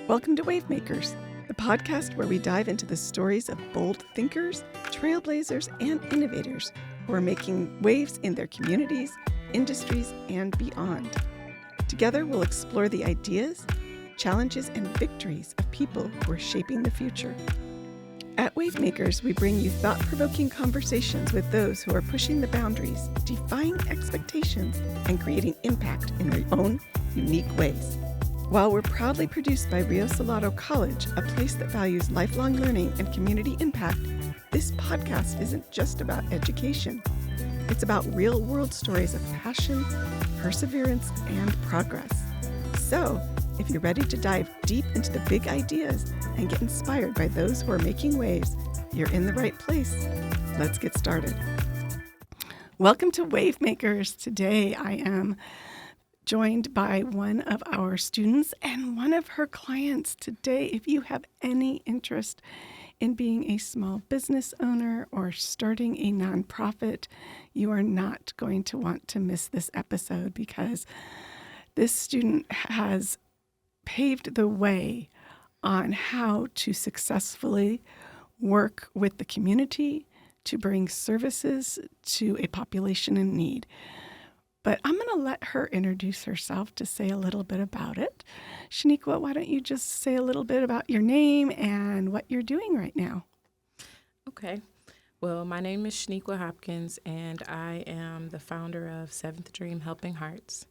Welcome to Wavemakers, the podcast where we dive into the stories of bold thinkers, trailblazers, and innovators who are making waves in their communities, industries, and beyond. Together, we'll explore the ideas, challenges, and victories of people who are shaping the future. At Wavemakers, we bring you thought-provoking conversations with those who are pushing the boundaries, defying expectations, and creating impact in their own unique ways. While we're proudly produced by Rio Salado College, a place that values lifelong learning and community impact, this podcast isn't just about education. It's about real-world stories of passion, perseverance, and progress. So, if you're ready to dive deep into the big ideas and get inspired by those who are making waves, you're in the right place. Let's get started. Welcome to Wavemakers. Today I am joined by one of our students and one of her clients. Today, if you have any interest in being a small business owner or starting a nonprofit, you are not going to want to miss this episode because this student has paved the way on how to successfully work with the community to bring services to a population in need. But I'm going to let her introduce herself to say a little bit about it. Shaniqua, why don't you just say a little bit about your name and what you're doing right now? Okay. Well, my name is Shaniqua Hopkins, and I am the founder of Seventh Dream Helping Hearts.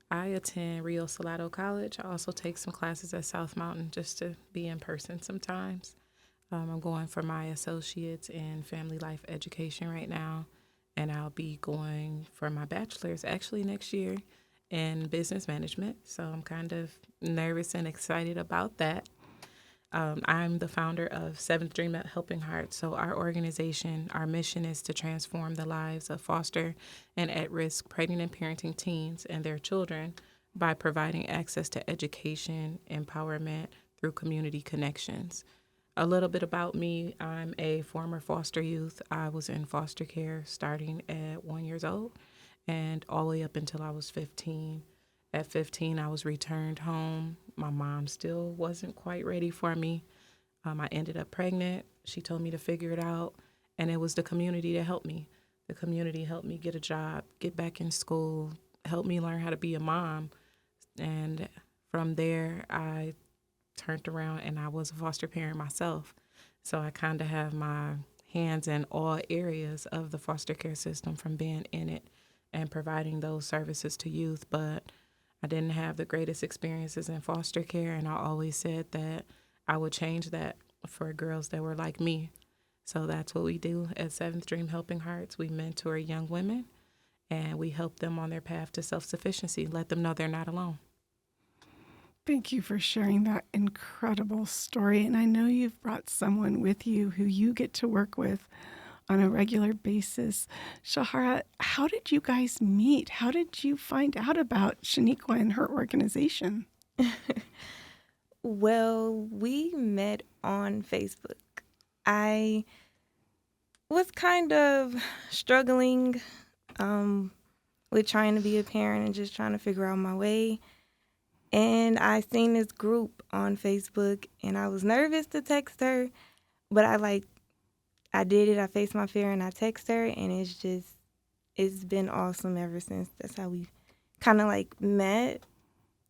I attend Rio Salado College. I also take some classes at South Mountain just to be in person sometimes. I'm going for my associates in family life education right now, and I'll be going for my bachelor's actually next year in business management. So I'm kind of nervous and excited about that. I'm the founder of Seventh Dream Helping Hearts. So our organization, our mission is to transform the lives of foster and at-risk pregnant and parenting teens and their children by providing access to education, empowerment through community connections. A little bit about me, I'm a former foster youth. I was in foster care starting at 1 year old and all the way up until I was 15. At 15, I was returned home. My mom still wasn't quite ready for me. I ended up pregnant. She told me to figure it out, and it was the community that helped me. The community helped me get a job, get back in school, helped me learn how to be a mom. And from there, I turned around and I was a foster parent myself. So I kind of have my hands in all areas of the foster care system from being in it and providing those services to youth. But I didn't have the greatest experiences in foster care, and I always said that I would change that for girls that were like me. So that's what we do at Seventh Dream Helping Hearts. We mentor young women, and we help them on their path to self-sufficiency, let them know they're not alone. Thank you for sharing that incredible story. And I know you've brought someone with you who you get to work with on a regular basis. Sharara, how did you guys meet? How did you find out about Shaniqua and her organization? Well, we met on Facebook. I was kind of struggling with trying to be a parent and just trying to figure out my way. And I seen this group on Facebook, and I was nervous to text her, but I did it. I faced my fear, and I text her, and it's been awesome ever since. That's how we kind of met.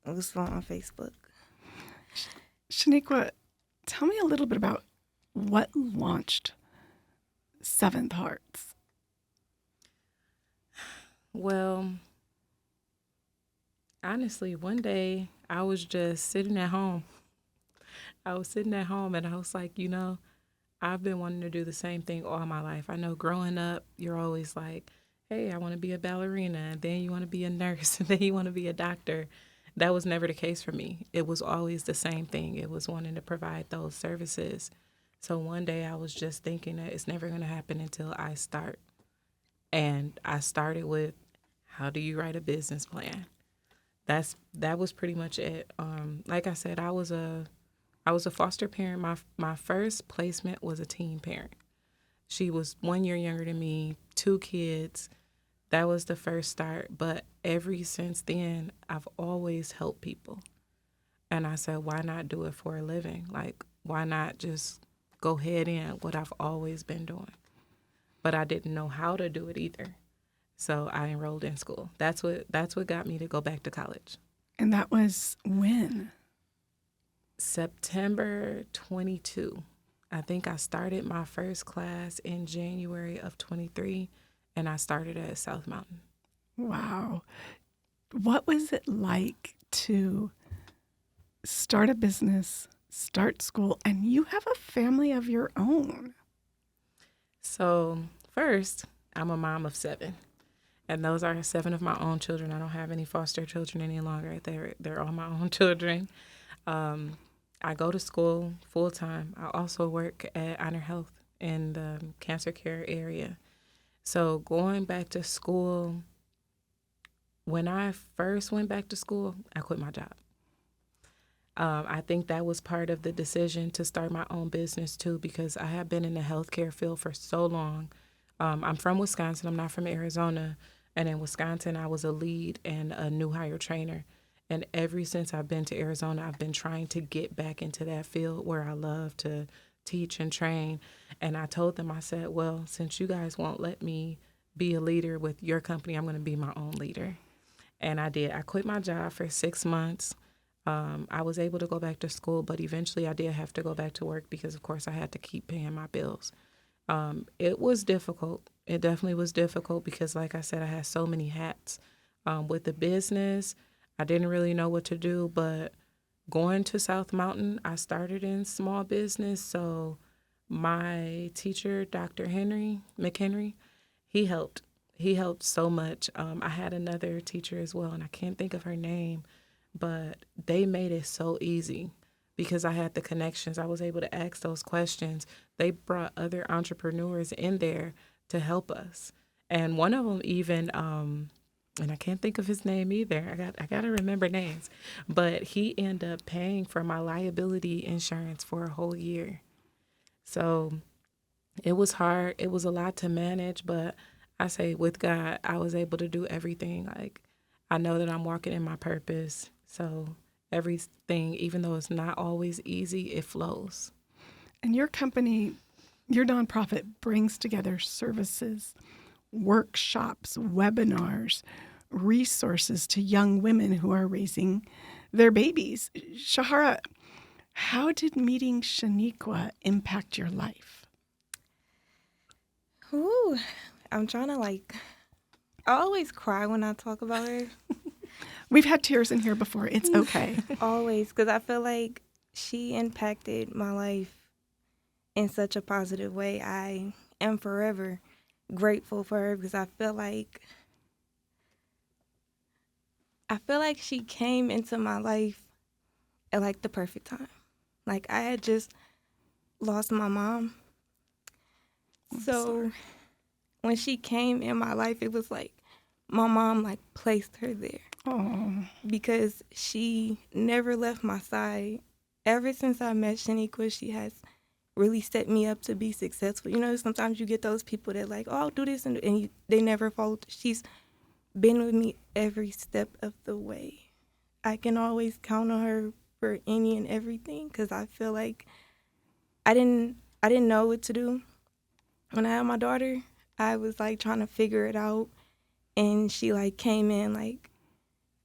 It was on Facebook. Shaniqua, tell me a little bit about what launched Seventh Hearts. Well, honestly, one day I was just sitting at home. I was sitting at home and I was like, I've been wanting to do the same thing all my life. I know growing up, you're always like, hey, I want to be a ballerina, and then you want to be a nurse, and then you want to be a doctor. That was never the case for me. It was always the same thing. It was wanting to provide those services. So one day I was just thinking that it's never going to happen until I start. And I started with, how do you write a business plan? That was pretty much it. Like I said, I was a foster parent. My first placement was a teen parent. She was 1 year younger than me, 2 kids. That was the first start. But ever since then, I've always helped people. And I said, why not do it for a living? Like, why not just go head in what I've always been doing? But I didn't know how to do it either. So I enrolled in school. That's what got me to go back to college. And that was when? September 22. I think I started my first class in January of 23, and I started at South Mountain. Wow. What was it like to start a business, start school, and you have a family of your own? So first, I'm a mom of 7. And those are 7 of my own children. I don't have any foster children any longer. They're all my own children. I go to school full time. I also work at Honor Health in the cancer care area. So going back to school, when I first went back to school, I quit my job. I think that was part of the decision to start my own business too, because I have been in the healthcare field for so long. I'm from Wisconsin. I'm not from Arizona. And in Wisconsin, I was a lead and a new hire trainer. And ever since I've been to Arizona, I've been trying to get back into that field where I love to teach and train. And I told them, I said, well, since you guys won't let me be a leader with your company, I'm going to be my own leader. And I did. I quit my job for 6 months. I was able to go back to school, but eventually I did have to go back to work because, of course, I had to keep paying my bills. It was difficult. It definitely was difficult because, like I said, I had so many hats. With the business, I didn't really know what to do, but going to South Mountain, I started in small business. So my teacher, Dr. McHenry, he helped. He helped so much. I had another teacher as well, and I can't think of her name, but they made it so easy because I had the connections. I was able to ask those questions. They brought other entrepreneurs in there to help us. And one of them even, and I can't think of his name either. I got to remember names. But he ended up paying for my liability insurance for a whole year. So it was hard. It was a lot to manage, but I say with God, I was able to do everything. Like, I know that I'm walking in my purpose. So everything, even though it's not always easy, it flows. And your company, your nonprofit brings together services, workshops, webinars, resources to young women who are raising their babies. Sharara, how did meeting Shaniqua impact your life? Ooh, I'm trying to I always cry when I talk about her. We've had tears in here before. It's okay. Always, because I feel like she impacted my life in such a positive way. I am forever grateful for her because I feel like she came into my life at the perfect time. Like, I had just lost my mom. So when she came in my life, it was like my mom placed her there. Oh. Because she never left my side. Ever since I met Shaniqua, she has really set me up to be successful. You know, sometimes you get those people that oh, I'll do this, and they never follow. She's been with me every step of the way. I can always count on her for any and everything because I feel like I didn't know what to do. When I had my daughter, I was trying to figure it out, and she came in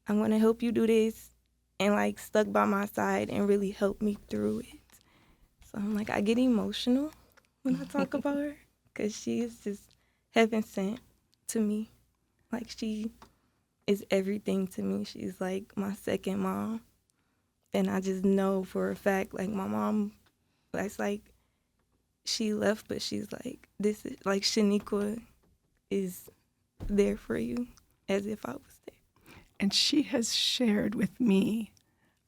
I'm going to help you do this, and stuck by my side and really helped me through it. So I'm I get emotional when I talk about her because she is just heaven sent to me. She is everything to me. She's my second mom. And I just know for a fact, my mom, that's she left, but she's this is Shaniqua is there for you as if I was there. And she has shared with me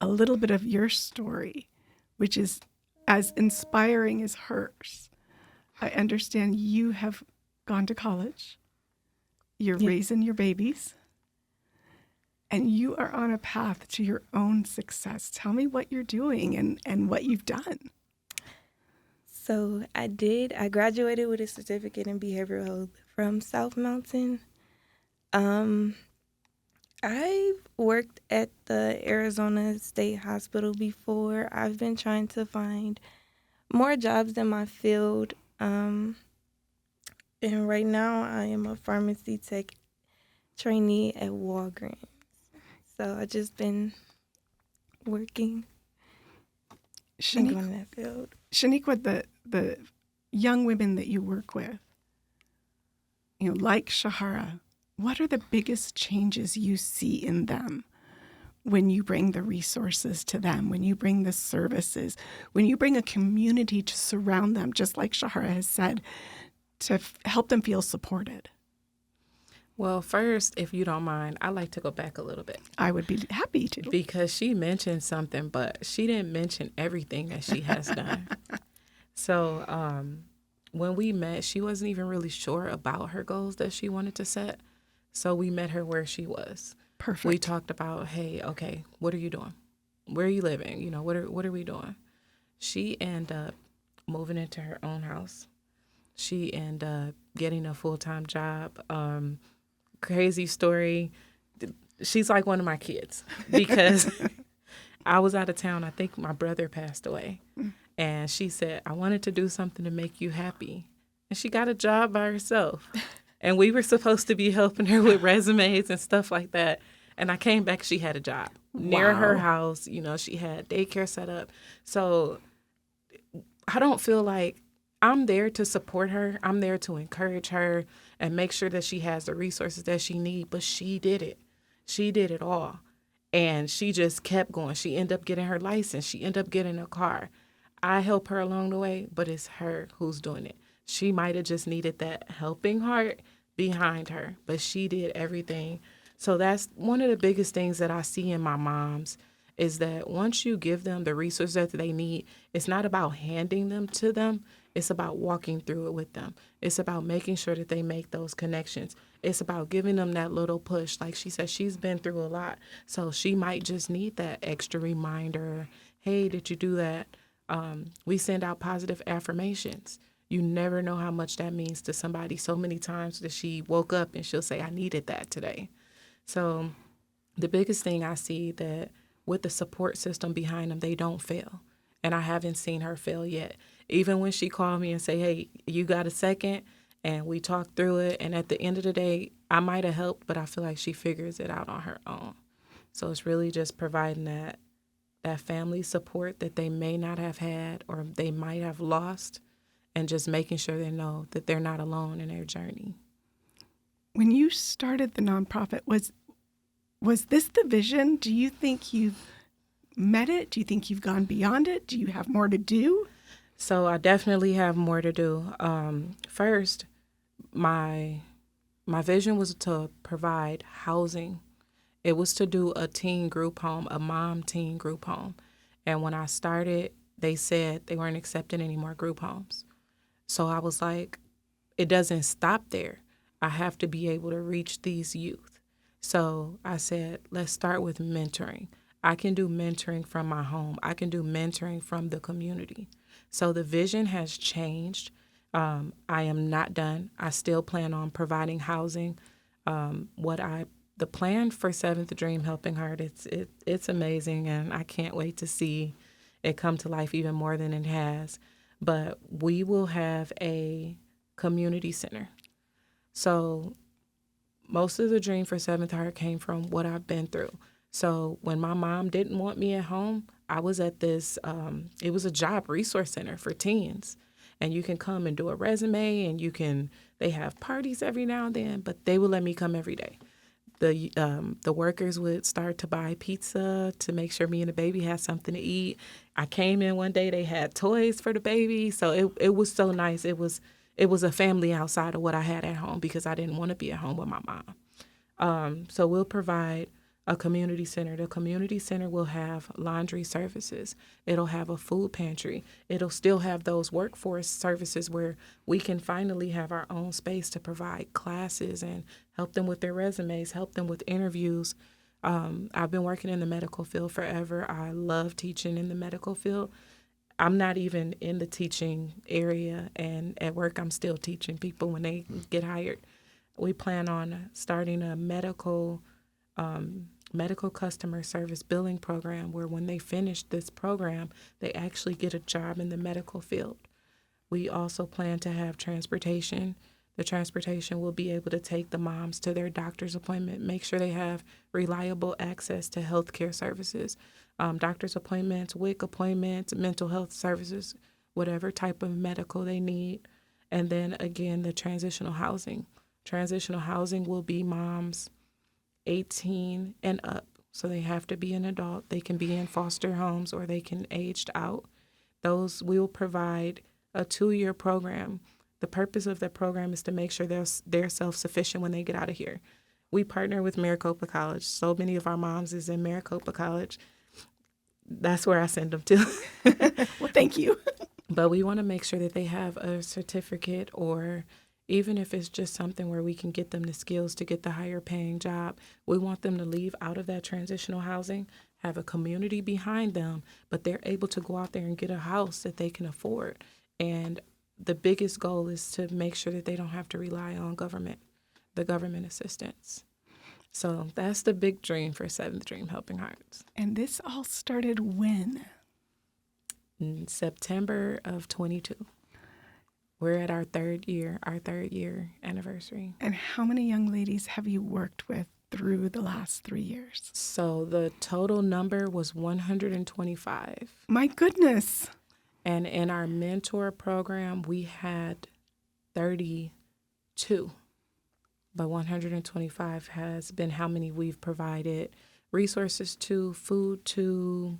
a little bit of your story, which is as inspiring as hers. I understand you have gone to college. You're raising your babies. And you are on a path to your own success. Tell me what you're doing and what you've done. So I graduated with a certificate in behavioral health from South Mountain. I've worked at the Arizona State Hospital before. I've been trying to find more jobs in my field. And right now I am a pharmacy tech trainee at Walgreens. So I just been working and going in that field. Shaniqua, the young women that you work with, like Sharara, what are the biggest changes you see in them when you bring the resources to them, when you bring the services, when you bring a community to surround them, just like Sharara has said, to help them feel supported? Well, first, if you don't mind, I'd like to go back a little bit. I would be happy to. Because she mentioned something, but she didn't mention everything that she has done. So when we met, she wasn't even really sure about her goals that she wanted to set. So we met her where she was. Perfect. We talked about, hey, okay, what are you doing? Where are you living? What are we doing? She ended up moving into her own house. She ended up getting a full-time job. Crazy story. She's like one of my kids because I was out of town. I think my brother passed away. And she said, I wanted to do something to make you happy. And she got a job by herself. And we were supposed to be helping her with resumes and stuff like that. And I came back, she had a job near her house. She had daycare set up. So I don't feel like I'm there to support her. I'm there to encourage her and make sure that she has the resources that she needs. But she did it. She did it all. And she just kept going. She ended up getting her license. She ended up getting a car. I help her along the way, but it's her who's doing it. She might have just needed that helping heart behind her, but she did everything. So that's one of the biggest things that I see in my moms is that once you give them the resources that they need, it's not about handing them to them. It's about walking through it with them. It's about making sure that they make those connections. It's about giving them that little push. Like she said, she's been through a lot. So she might just need that extra reminder. Hey, did you do that? We send out positive affirmations. You never know how much that means to somebody. So many times that she woke up and she'll say, I needed that today. So the biggest thing I see that with the support system behind them, they don't fail. And I haven't seen her fail yet. Even when she called me and say, hey, you got a second? And we talked through it. And at the end of the day, I might have helped, but I feel like she figures it out on her own. So it's really just providing that family support that they may not have had or they might have lost, and just making sure they know that they're not alone in their journey. When you started the nonprofit, was this the vision? Do you think you've met it? Do you think you've gone beyond it? Do you have more to do? So I definitely have more to do. First, my vision was to provide housing. It was to do a teen group home, a mom teen group home. And when I started, they said they weren't accepting any more group homes. So I was like, it doesn't stop there. I have to be able to reach these youth. So I said, let's start with mentoring. I can do mentoring from my home. I can do mentoring from the community. So the vision has changed. I am not done. I still plan on providing housing. The plan for Seventh Dream Helping Heart, it's amazing, and I can't wait to see it come to life even more than it has. But we will have a community center. So most of the dream for Seventh Heart came from what I've been through. So when my mom didn't want me at home, I was at this, it was a job resource center for teens. And you can come and do a resume, and they have parties every now and then, but they would let me come every day. The workers would start to buy pizza to make sure me and the baby had something to eat. I came in one day, they had toys for the baby. So it was so nice. It was a family outside of what I had at home because I didn't want to be at home with my mom. So we'll provide a community center. The community center will have laundry services. It'll have a food pantry. It'll still have those workforce services where we can finally have our own space to provide classes and help them with their resumes, help them with interviews. I've been working in the medical field forever. I love teaching in the medical field. I'm not even in the teaching area, and at work I'm still teaching people when they get hired. We plan on starting a medical medical customer service billing program where when they finish this program, they actually get a job in the medical field. We also plan to have transportation. The transportation will be able to take the moms to their doctor's appointment, make sure they have reliable access to healthcare services, doctor's appointments, WIC appointments, mental health services, whatever type of medical they need. And then again, the transitional housing. Transitional housing will be moms 18 and up. So they have to be an adult. They can be in foster homes or they can aged out. Those will provide a 2-year program. The purpose of that program is to make sure they're self-sufficient when they get out of here. We partner with Maricopa College. So many of our moms is in Maricopa College. That's where I send them to. Well, thank you. But we want to make sure that they have a certificate, or even if it's just something where we can get them the skills to get the higher paying job. We want them to leave out of that transitional housing, have a community behind them, but they're able to go out there and get a house that they can afford. And the biggest goal is to make sure that they don't have to rely on the government assistance. So that's the big dream for Seventh Dream Helping Hearts. And this all started when? In September of 22. We're at our third year anniversary. And how many young ladies have you worked with through the last 3 years? So the total number was 125. My goodness. And in our mentor program, we had 32. But 125 has been how many we've provided resources to, food to,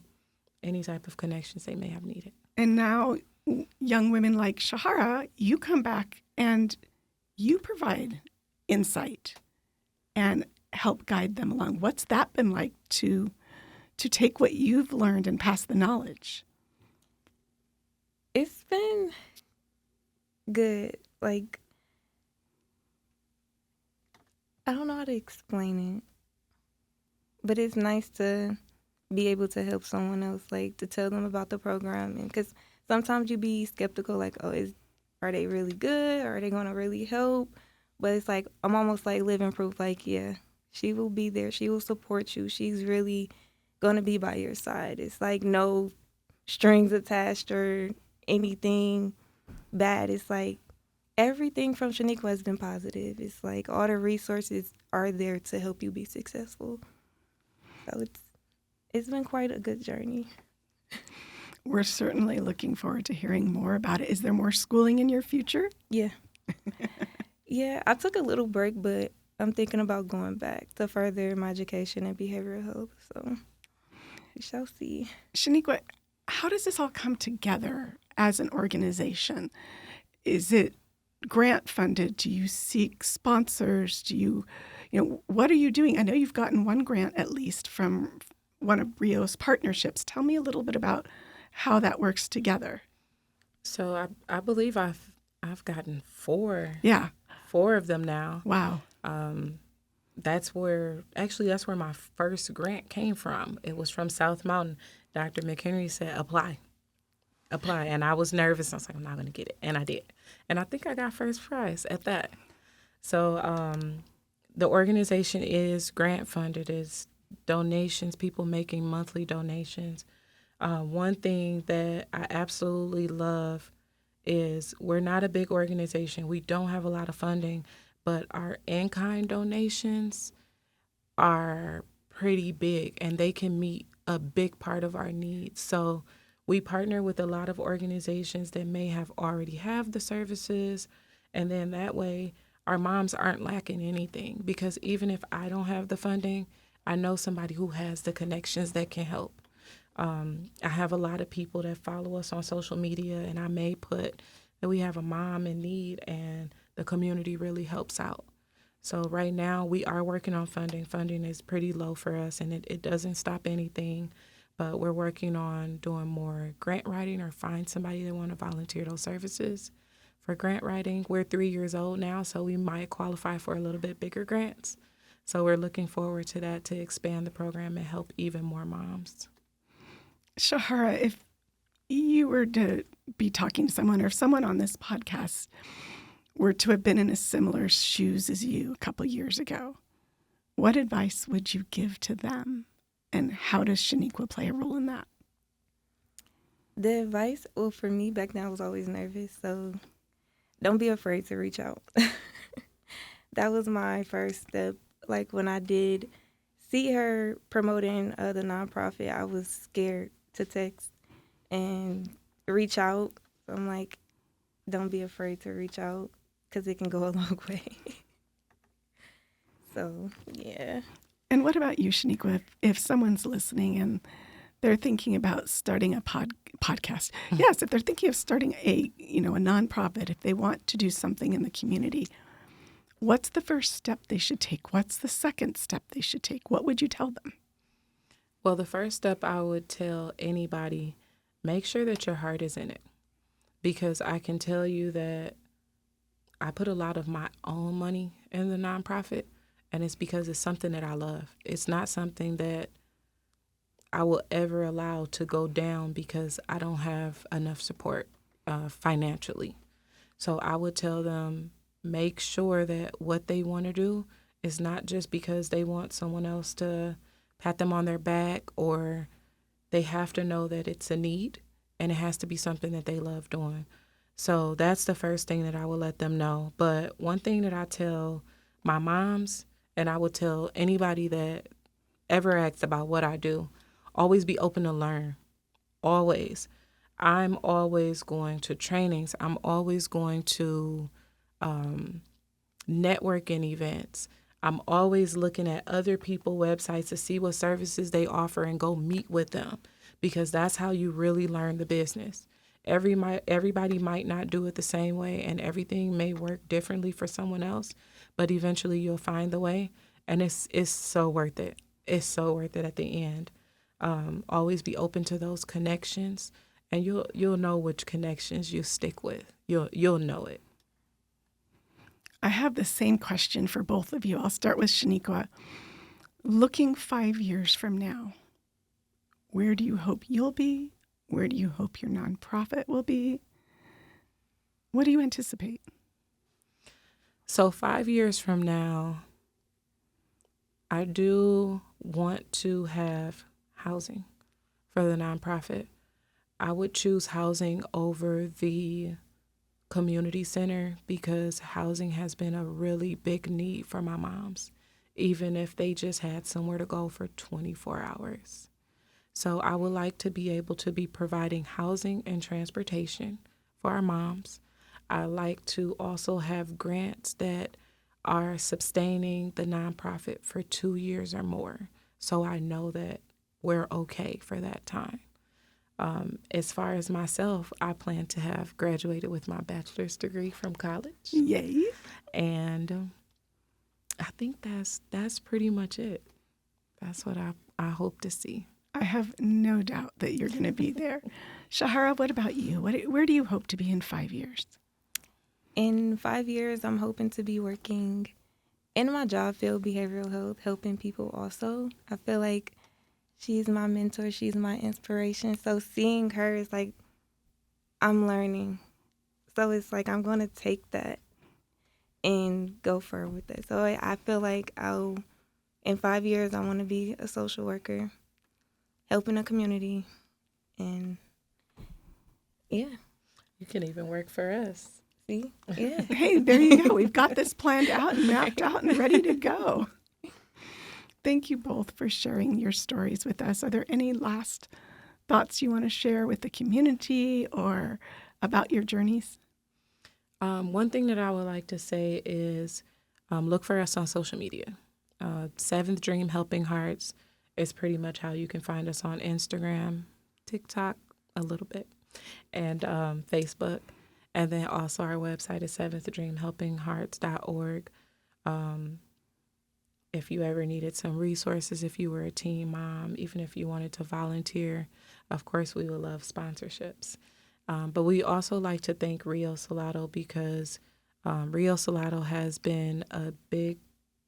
any type of connections they may have needed. And now young women like Sharara, you come back and you provide insight and help guide them along. What's that been like to take what you've learned and pass the knowledge? It's been good. Like, I don't know how to explain it, but it's nice to be able to help someone else, like to tell them about the program. And because sometimes you be skeptical, like, oh, are they really good? Are they going to really help? But it's like, I'm almost like living proof, like, yeah, she will be there. She will support you. She's really going to be by your side. It's like no strings attached or anything bad. It's like everything from Shaniqua has been positive. It's like all the resources are there to help you be successful. So it's been quite a good journey. We're certainly looking forward to hearing more about it. Is there more schooling in your future? Yeah. Yeah, I took a little break, but I'm thinking about going back to further my education in behavioral health. So we shall see. Shaniqua, how does this all come together as an organization? Is it grant funded? Do you seek sponsors? What are you doing? I know you've gotten one grant at least from one of Rio's partnerships. Tell me a little bit about how that works together. So I believe I've gotten 4. Yeah. 4 of them now. Wow. That's where my first grant came from. It was from South Mountain. Dr. McHenry said, apply. And I was nervous. I was like, I'm not going to get it. And I did. And I think I got first prize at that. So the organization is grant funded. It's donations, people making monthly donations. One thing that I absolutely love is we're not a big organization. We don't have a lot of funding, but our in-kind donations are pretty big, and they can meet a big part of our needs. So we partner with a lot of organizations that may have already have the services, and then that way our moms aren't lacking anything, because even if I don't have the funding, I know somebody who has the connections that can help. I have a lot of people that follow us on social media, and I may put that we have a mom in need, and the community really helps out. So right now we are working on funding. Funding is pretty low for us, and it doesn't stop anything, but we're working on doing more grant writing or find somebody that want to volunteer those services for grant writing. We're 3 years old now, so we might qualify for a little bit bigger grants. So we're looking forward to that, to expand the program and help even more moms. Sharara, if you were to be talking to someone, or if someone on this podcast were to have been in a similar shoes as you a couple years ago, What advice would you give to them? And how does Shaniqua play a role in that? The advice, well, for me back then I was always nervous, so don't be afraid to reach out. That was my first step. Like when I did see her promoting the nonprofit, I was scared to text and reach out. So I'm like, don't be afraid to reach out because it can go a long way. So, yeah. And what about you, Shaniqua? If someone's listening and they're thinking about starting a podcast, yes, if they're thinking of starting a nonprofit, if they want to do something in the community, what's the first step they should take? What's the second step they should take? What would you tell them? Well, the first step I would tell anybody, make sure that your heart is in it. Because I can tell you that I put a lot of my own money in the nonprofit, and it's because it's something that I love. It's not something that I will ever allow to go down because I don't have enough support financially. So I would tell them, make sure that what they want to do is not just because they want someone else to pat them on their back, or they have to know that it's a need and it has to be something that they love doing. So that's the first thing that I will let them know. But one thing that I tell my moms, and I would tell anybody that ever asks about what I do, always be open to learn. Always. I'm always going to trainings. I'm always going to networking events. I'm always looking at other people's websites to see what services they offer and go meet with them, because that's how you really learn the business. Everybody might not do it the same way, and everything may work differently for someone else, but eventually you'll find the way, and it's so worth it. It's so worth it at the end. Always be open to those connections, and you'll know which connections you stick with. You'll know it. I have the same question for both of you. I'll start with Shaniqua. Looking 5 years from now, where do you hope you'll be? Where do you hope your nonprofit will be? What do you anticipate? So 5 years from now, I do want to have housing for the nonprofit. I would choose housing over the community center because housing has been a really big need for my moms, even if they just had somewhere to go for 24 hours. So I would like to be able to be providing housing and transportation for our moms. I like to also have grants that are sustaining the nonprofit for 2 years or more, so I know that we're okay for that time. As far as myself, I plan to have graduated with my bachelor's degree from college. Yay. And I think that's pretty much it. That's what I hope to see. I have no doubt that you're going to be there. Sharara, what about you? Where do you hope to be in 5 years? In 5 years, I'm hoping to be working in my job field, behavioral health, helping people also. I feel like she's my mentor. She's my inspiration. So seeing her is like, I'm learning. So it's like I'm going to take that and go forward with it. So I feel like in 5 years, I want to be a social worker, helping a community. And yeah. You can even work for us. See? Yeah. Hey, there you go. We've got this planned out and mapped out and ready to go. Thank you both for sharing your stories with us. Are there any last thoughts you want to share with the community or about your journeys? One thing that I would like to say is look for us on social media. Seventh Dream Helping Hearts is pretty much how you can find us on Instagram, TikTok a little bit, and Facebook. And then also our website is seventhdreamhelpinghearts.org. If you ever needed some resources, if you were a teen mom, even if you wanted to volunteer, of course, we would love sponsorships. But we also like to thank Rio Salado because Rio Salado has been a big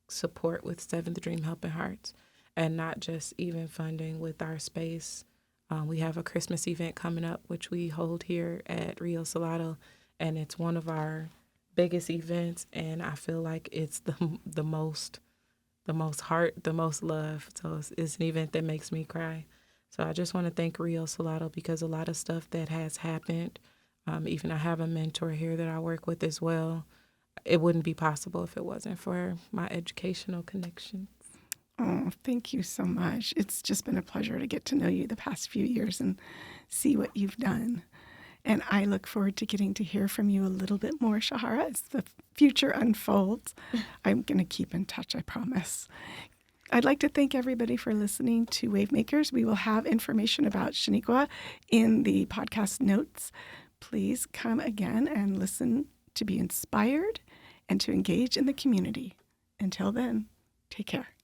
support with Seventh Dream Helping Hearts, and not just even funding with our space. We have a Christmas event coming up, which we hold here at Rio Salado, and it's one of our biggest events, and I feel like it's the most the most heart, the most love. So it's an event that makes me cry. So I just want to thank Rio Salado because a lot of stuff that has happened, even I have a mentor here that I work with as well. It wouldn't be possible if it wasn't for my educational connections. Oh, thank you so much. It's just been a pleasure to get to know you the past few years and see what you've done. And I look forward to getting to hear from you a little bit more, Sharara, as the future unfolds. I'm going to keep in touch, I promise. I'd like to thank everybody for listening to Wavemakers. We will have information about Shaniqua in the podcast notes. Please come again and listen to be inspired and to engage in the community. Until then, take care.